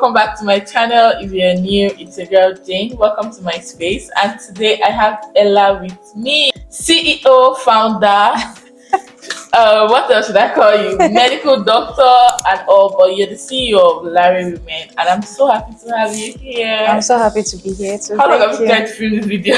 welcome back to my channel. If you're new, it's your girl Jane. Welcome to my space, and today I have Ella with me, CEO, founder. What else should I call you? Medical doctor and all, but you're the CEO of LLARAE Women, and I'm so happy to have you here. I'm so happy to be here too. How long have you tried to film this video?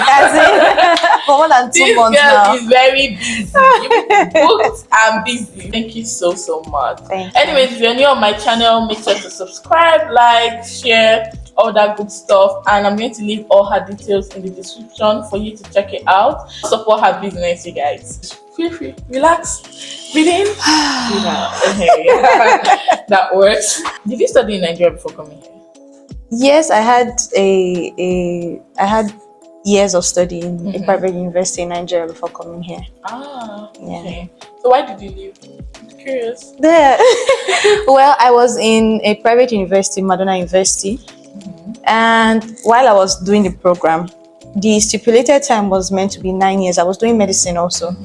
For more than 2 months now. This girl is very busy. You've been booked and busy. Thank you so much. Thank you. Anyways, if you're new on my channel, make sure to subscribe, like, share, all that good stuff, and I'm going to leave all her details in the description for you to check it out. Support her business, you guys. Feel free, relax, breathe in, breathe out. Okay. That works. Did you study in Nigeria before coming here? Yes, I had years of study in a private university in Nigeria before coming here. Ah, okay. Yeah. So why did you leave? I'm curious. There. Well, I was in a private university, Madonna University, and while I was doing the program, the stipulated time was meant to be 9 years. I was doing medicine also.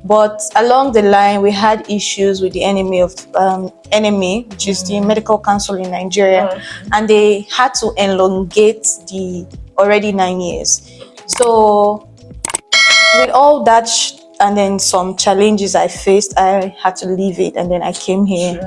But along the line, we had issues with the enemy, which is the medical council in Nigeria, and they had to elongate the already 9 years. So with all that and then some challenges I faced, I had to leave it, and then I came here.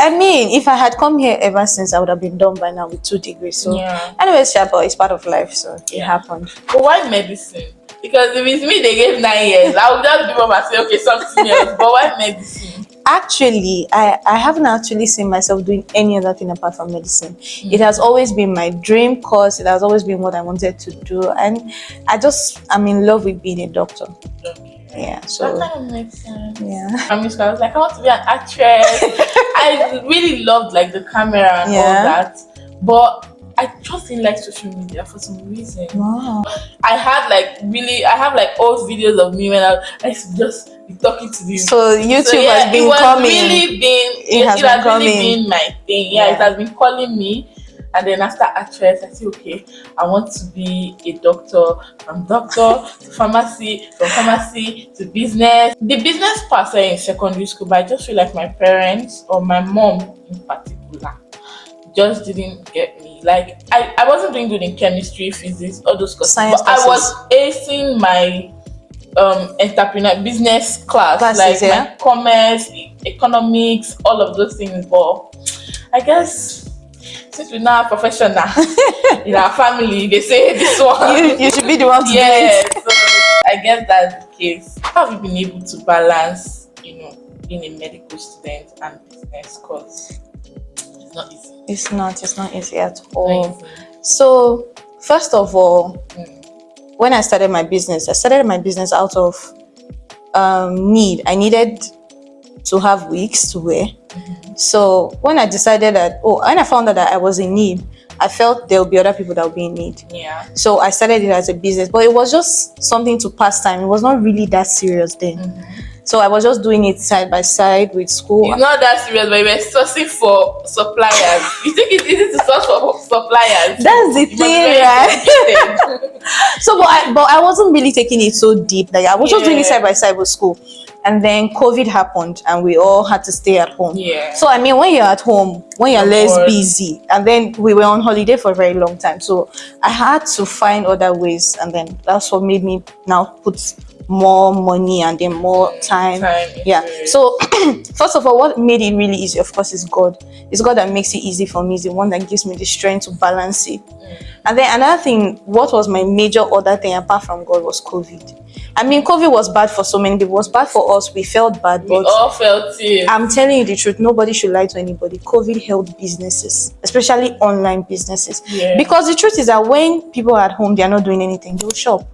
I mean, if I had come here ever since, I would have been done by now with 2 degrees. So anyways, but it's part of life, so it happened. But why medicine? Because if it's me, they gave 9 years. I would just give up and say, okay, something else. But why medicine? Actually, I haven't actually seen myself doing any other thing apart from medicine. It has always been my dream course. It has always been what I wanted to do. And I'm in love with being a doctor. Okay. Yeah, so that kind of makes sense. Yeah. I was like, I want to be an actress. I really loved like the camera and all that. But I just didn't like social media for some reason. Wow. I have like old videos of me when I used to just be talking to you. So YouTube has been coming. It has really been my thing. Yeah, it has been calling me. And then after actress, I say, okay, I want to be a doctor. From doctor to pharmacy, from pharmacy to business. The business part in secondary school, but I just feel like my parents or my mom in particular just didn't get me. Like I wasn't doing good in chemistry, physics, all those courses, but I was acing my business classes, my commerce, economics, all of those things. But I guess since we're now professional in our family, they say this one you should be the one to do it. So I guess that's the case. How have you been able to balance, being a medical student and business? Because it's not easy. It's not easy at all. So first of all, when I started my business out of need. I needed to have wigs to wear. So when I decided when I found out that I was in need, I felt there would be other people that would be in need. Yeah. So I started it as a business, but it was just something to pass time. It was not really that serious then. So I was just doing it side by side with school. It's not that serious, but you were sourcing for suppliers. You think it's easy to source for suppliers? That's the thing, right? So, but I wasn't really taking it so deep. Like I was just doing it side by side with school. And then COVID happened and we all had to stay at home. Yeah. So, I mean, when you're at home, when you're less busy, and then we were on holiday for a very long time. So I had to find other ways. And then that's what made me now put more money and then more time. So first of all, what made it really easy, of course, is God. It's God that makes it easy for me. It's the one that gives me the strength to balance it. And then another thing, what was my major other thing apart from God was COVID. I mean, COVID was bad for so many people. It was bad for us. We felt bad. We all felt it. I'm telling you the truth. Nobody should lie to anybody. COVID helped businesses, especially online businesses. Because the truth is that when people are at home, they are not doing anything. They'll shop.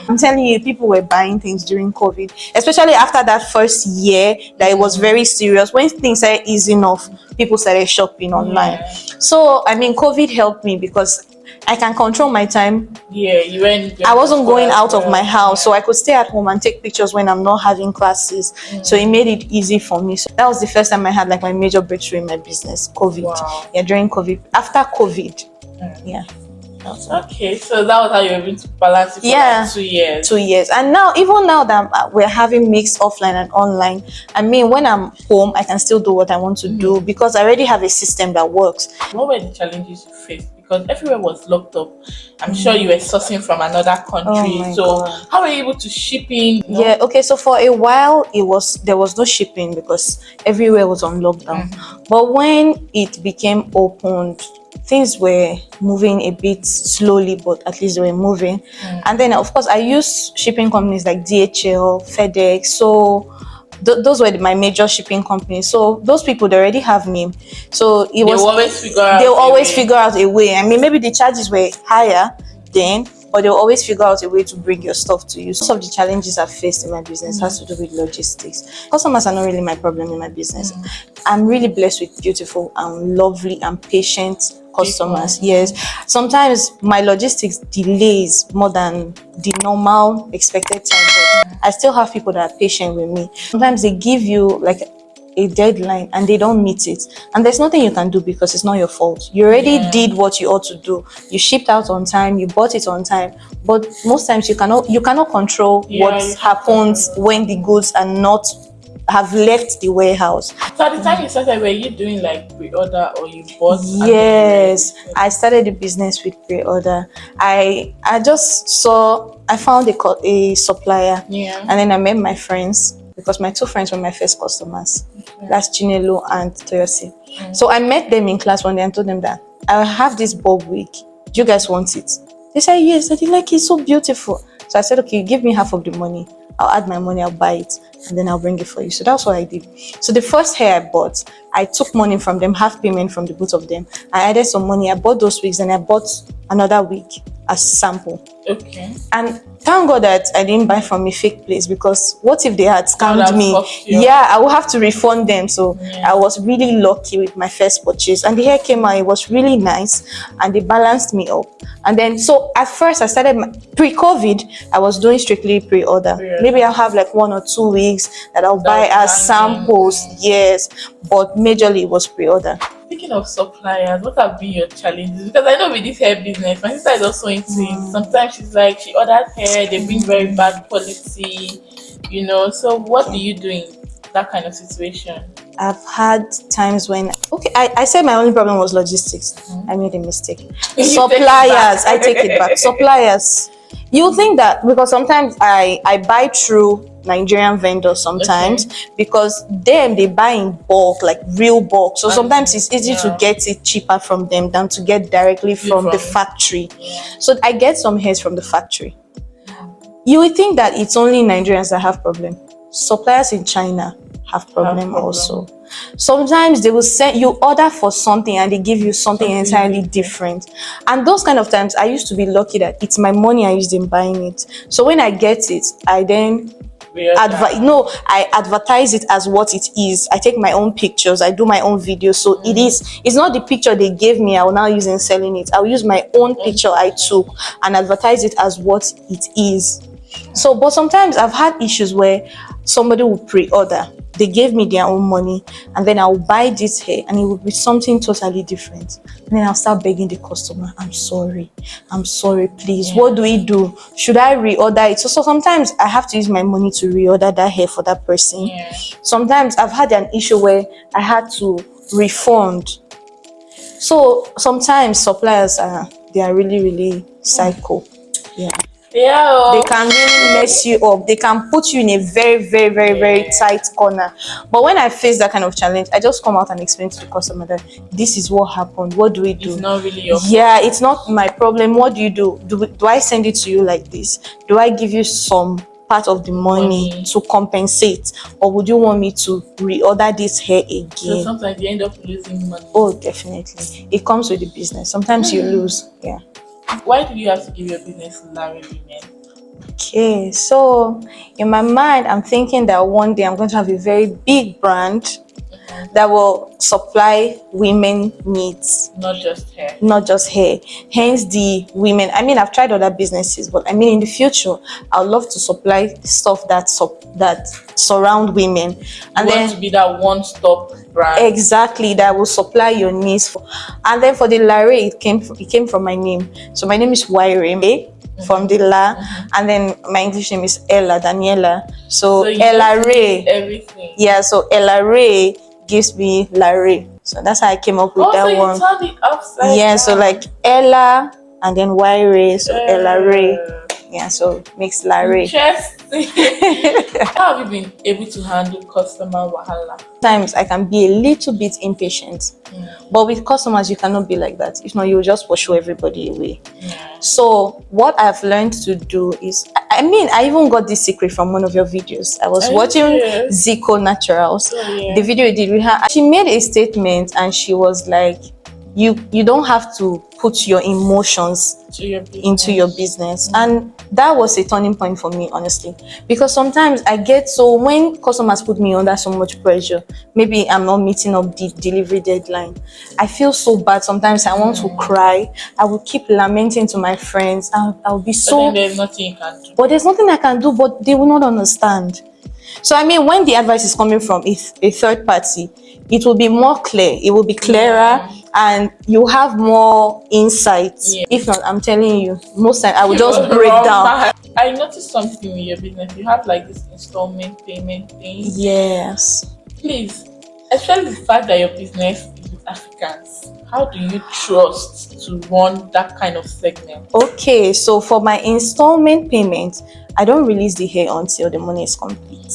I'm telling you, people were buying things during COVID, especially after that first year that it was very serious. When things started easing off, people started shopping online. So, I mean, COVID helped me because I can control my time. I wasn't going out of my house, so I could stay at home and take pictures when I'm not having classes. So it made it easy for me. So that was the first time I had like my major breakthrough in my business, COVID. During COVID. After COVID, Okay, so that was how you were able to balance it for like 2 years. 2 years. And now, even now that we're having mixed offline and online, I mean, when I'm home, I can still do what I want to do because I already have a system that works. What were the challenges you faced? Because everywhere was locked up. I'm sure you were sourcing from another country. So how were you able to ship in? Yeah, okay. So for a while, there was no shipping because everywhere was on lockdown. But when it became opened, things were moving a bit slowly, but at least they were moving. And then, of course, I used shipping companies like DHL, FedEx. So those were my major shipping companies. So those people, they already have me. So they'll always figure out a way. I mean, maybe the charges were higher then, but they'll always figure out a way to bring your stuff to you. Some of the challenges I've faced in my business has to do with logistics. Customers are not really my problem in my business. I'm really blessed with beautiful and lovely and patient customers. Yes, sometimes my logistics delays more than the normal expected time, but I still have people that are patient with me. Sometimes they give you like a deadline and they don't meet it, and there's nothing you can do because it's not your fault. You already did what you ought to do. You shipped out on time, you bought it on time, but most times you cannot control what happens when the goods are not have left the warehouse. So at the time you started, were you doing like pre-order or you bought? Yes, I started the business with pre-order. I found a supplier, and then I met my friends because my two friends were my first customers. That's Chinelo and Toyosi. So I met them in class one day and told them that I have this bulb wig. Do you guys want it? They said yes. I did like it's so beautiful. So I said, okay, give me half of the money. I'll add my money, I'll buy it, and then I'll bring it for you. So that's what I did. So the first hair I bought, I took money from them, half payment from the both of them. I added some money, I bought those wigs, and I bought another wig as sample. Okay. And thank God that I didn't buy from a fake place, because what if they had scammed me? Yeah, I will have to refund them. So I was really lucky with my first purchase, and the hair came out, it was really nice, and they balanced me up. And then, so at first I started pre-COVID, I was doing strictly pre-order. Maybe I'll have like 1 or 2 weeks that I'll buy as samples. Yes, but majorly it was pre-order. Speaking of suppliers, what have been your challenges? Because I know with this hair business, my sister is also into it. Sometimes she's like, she orders hair, they bring very bad quality, So what do you do in that kind of situation? I've had times when, I said my only problem was logistics. I made a mistake. Suppliers, I take it back. Suppliers. You think that because sometimes I buy through Nigerian vendors sometimes, because they buy in bulk, like real bulk. So sometimes it's easy to get it cheaper from them than to get directly from the factory. So I get some hairs from the factory. You would think that it's only Nigerians that have problem. Suppliers in China have problem also. Sometimes they will send you order for something and they give you something entirely different. And those kind of times, I used to be lucky that it's my money I used in buying it. So when I get it, I then I advertise it as what it is. I take my own pictures, I do my own videos. So it's not the picture they gave me I will now use in selling it. I'll use my own picture I took and advertise it as what it is. So, but sometimes I've had issues where somebody will pre-order. They gave me their own money, and then I'll buy this hair and it will be something totally different. And then I'll start begging the customer, I'm sorry, please. What do we do? Should I reorder it? So sometimes I have to use my money to reorder that hair for that person. Sometimes I've had an issue where I had to refund. So sometimes suppliers they are really, really psycho. They can really mess you up. They can put you in a very, very, very, very tight corner. But when I face that kind of challenge, I just come out and explain to the customer that this is what happened. What do we do? It's not really your fault. It's not my problem. What do you do? Do I send it to you like this? Do I give you some part of the money to compensate, or would you want me to reorder this hair again? So sometimes you end up losing money. Oh, definitely. It comes with the business. Sometimes you lose. Why did you have to give your business LLARAE Women? Okay, so in my mind, I'm thinking that one day I'm going to have a very big brand, that will supply women needs, not just hair. Not just hair. Hence the women. I mean, I've tried other businesses, but I mean, in the future, I'd love to supply stuff that surround women, and you then want to be that one-stop brand. Exactly, that will supply your needs. And then for the LLARAE, it came from my name. So my name is Waire from the La, and then my English name is Ella Daniela. So LLARAE, everything. Yeah, so LLARAE gives me LLARAE. So that's how I came up with that so one. You turned it upside yeah, down. So like Ella and then Waire, so LLARAE. Yeah, so makes LLARAE. Interesting. How have you been able to handle customer wahala? Times I can be a little bit impatient, but with customers you cannot be like that. If not, you'll just pursue everybody away. So what I've learned to do is, I mean, I even got this secret from one of your videos. I was watching Zico Naturals, the video you did with her. She made a statement and she was like, you don't have to put your emotions into your business. And that was a turning point for me, honestly, because sometimes I get when customers put me under so much pressure, maybe I'm not meeting up the delivery deadline, I feel so bad. Sometimes I want to cry. I will keep lamenting to my friends. I'll be but then there's nothing you can do. But there's nothing I can do, but they will not understand. So I mean, when the advice is coming from a third party, it will be more clear, it will be clearer, and you have more insights. If not, I'm telling you, most time I will just break down. I noticed something in your business. You have like this installment payment thing. Yes. Please, especially the fact that your business is with Africans, how do you trust to run that kind of segment? Okay, so for my installment payment, I don't release the hair until the money is complete.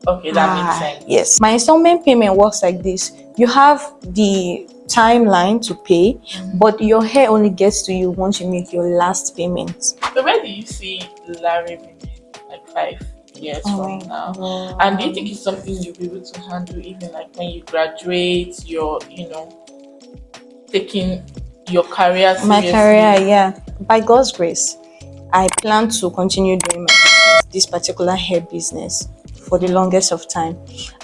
Okay, that makes sense. Yes. My installment payment works like this. You have the timeline to pay, but your hair only gets to you once you make your last payment. So where do you see LLARAE Women like 5 years from now? And do you think it's something you'll be able to handle even like when you graduate, you're, taking your career seriously? My career, yeah. By God's grace, I plan to continue doing this particular hair business for the longest of time.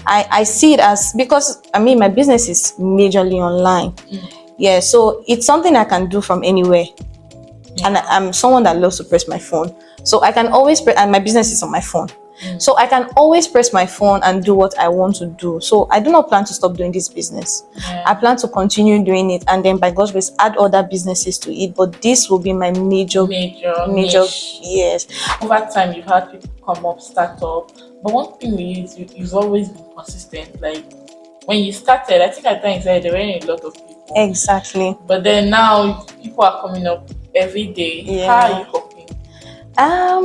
I see it as, because I mean, my business is majorly online. Yeah, so it's something I can do from anywhere. And I'm someone that loves to press my phone. So I can always and my business is on my phone. So I can always press my phone and do what I want to do. So I do not plan to stop doing this business. I plan to continue doing it, and then by God's grace add other businesses to it. But this will be my major niche. Yes. Over time, you've had people come up, start up. But one thing is, you've always been consistent. Like when you started, I think at times there weren't a lot of people. Exactly. But then now people are coming up every day. How are you coping?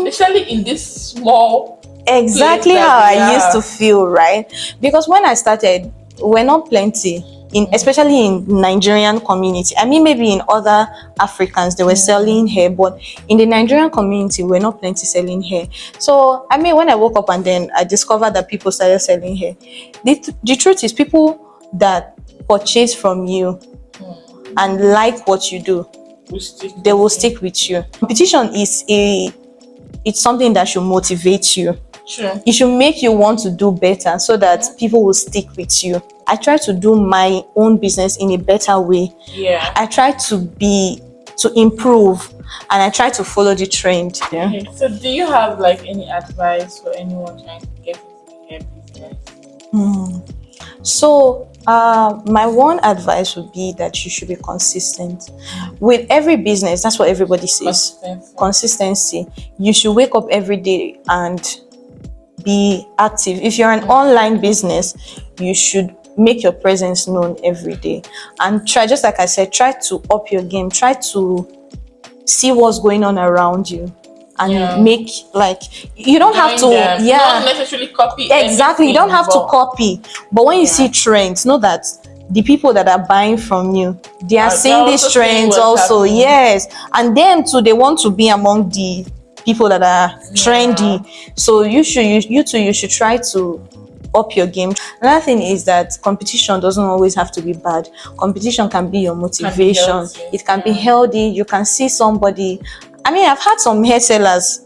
Especially in this small. Exactly how I used to feel, right? Because when I started, we're not plenty, especially in Nigerian community. I mean, maybe in other Africans, they were selling hair, but in the Nigerian community, we're not plenty selling hair. So, I mean, when I woke up and then I discovered that people started selling hair, the truth is, people that purchase from you and like what you do, they will stick with you. Competition is it's something that should motivate you. Sure. It should make you want to do better so that people will stick with you. I try to do my own business in a better way. I try to improve, and I try to follow the trend. Okay. So do you have like any advice for anyone trying to get into the hair business? So my one advice would be that you should be consistent with every business. That's what everybody says. Consistency. You should wake up every day and be active. If you're an online business, you should make your presence known every day, and try, just like I said, try to up your game. Try to see what's going on around you, and make, like, you don't have to not necessarily copy. Exactly, you don't have to copy, but when you see trends, know that the people that are buying from you, they are seeing these trends also. Yes, and them too, they want to be among the people that are trendy. So you should try to up your game. Another thing is that competition doesn't always have to be bad. Competition can be your motivation. It can be healthy. You can see somebody. I mean, I've had some hair sellers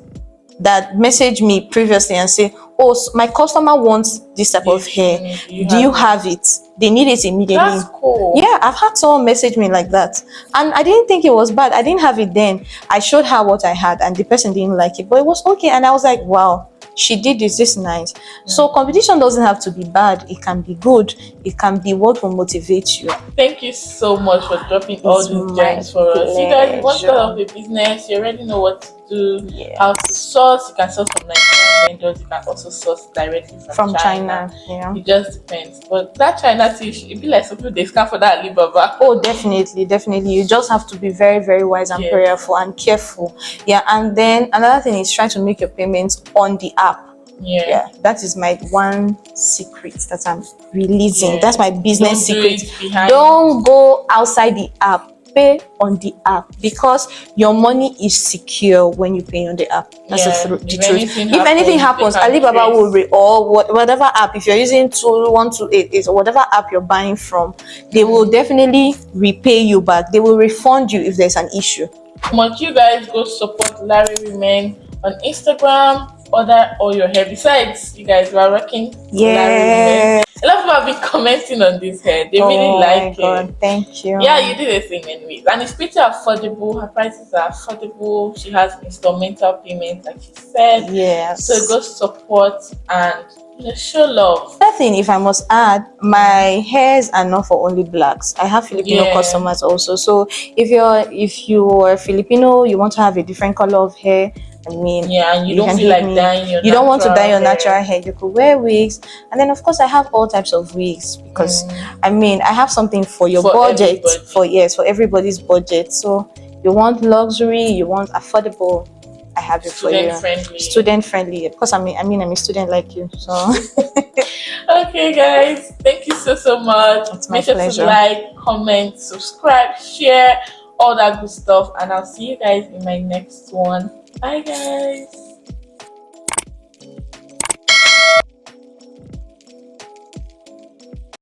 that message me previously and say, oh, my customer wants this type of hair. Do you have it? They need it immediately. That's cool. Yeah, I've had someone message me like that, and I didn't think it was bad. I didn't have it then. I showed her what I had, and the person didn't like it, but it was okay. And I was like, wow, she did this. This is nice. So competition doesn't have to be bad. It can be good. It can be what will motivate you. Thank you so much for dropping all these gems for us. You guys want to start off a business, you already know what to do, how to source. You can source from Nigerian vendors. You can also source directly from China. Yeah, it just depends. But that China tea, it be like some people they scam for that Alibaba. Oh, definitely. You just have to be very, very wise and prayerful and careful. Yeah, and then another thing is try to make your payments on the app. Yeah, that is my one secret that I'm releasing. That's my business secret. Don't go outside the app. Pay on the app, because your money is secure when you pay on the app. That's the truth. If anything happens, Alibaba will or whatever app, if you're using 2128 or whatever app you're buying from, they will definitely repay you back. They will refund you if there's an issue. But you guys go support LLARAE Women on Instagram, order all your hair. Besides, you guys are rocking LLARAE Women. A lot of people have been commenting on this hair. They really like it. Thank you. Yeah, you did a thing anyways. And it's pretty affordable. Her prices are affordable. She has installmental payments, like she said. Yes. So go support and show love. Another thing, if I must add, my hairs are not for only blacks. I have Filipino customers also. So if you're Filipino, you want to have a different color of hair, I mean, and you don't feel like dyeing your you don't want to dye your natural hair, you could wear wigs. And then of course I have all types of wigs, because I have something for your budget, everybody. for everybody's budget. So you want luxury, you want affordable, I have it for you. Student friendly, because I'm a student like you. So okay guys, thank you so much. It's my Make sure pleasure. to like, comment, subscribe, share, all that good stuff, and I'll see you guys in my next one. Bye guys.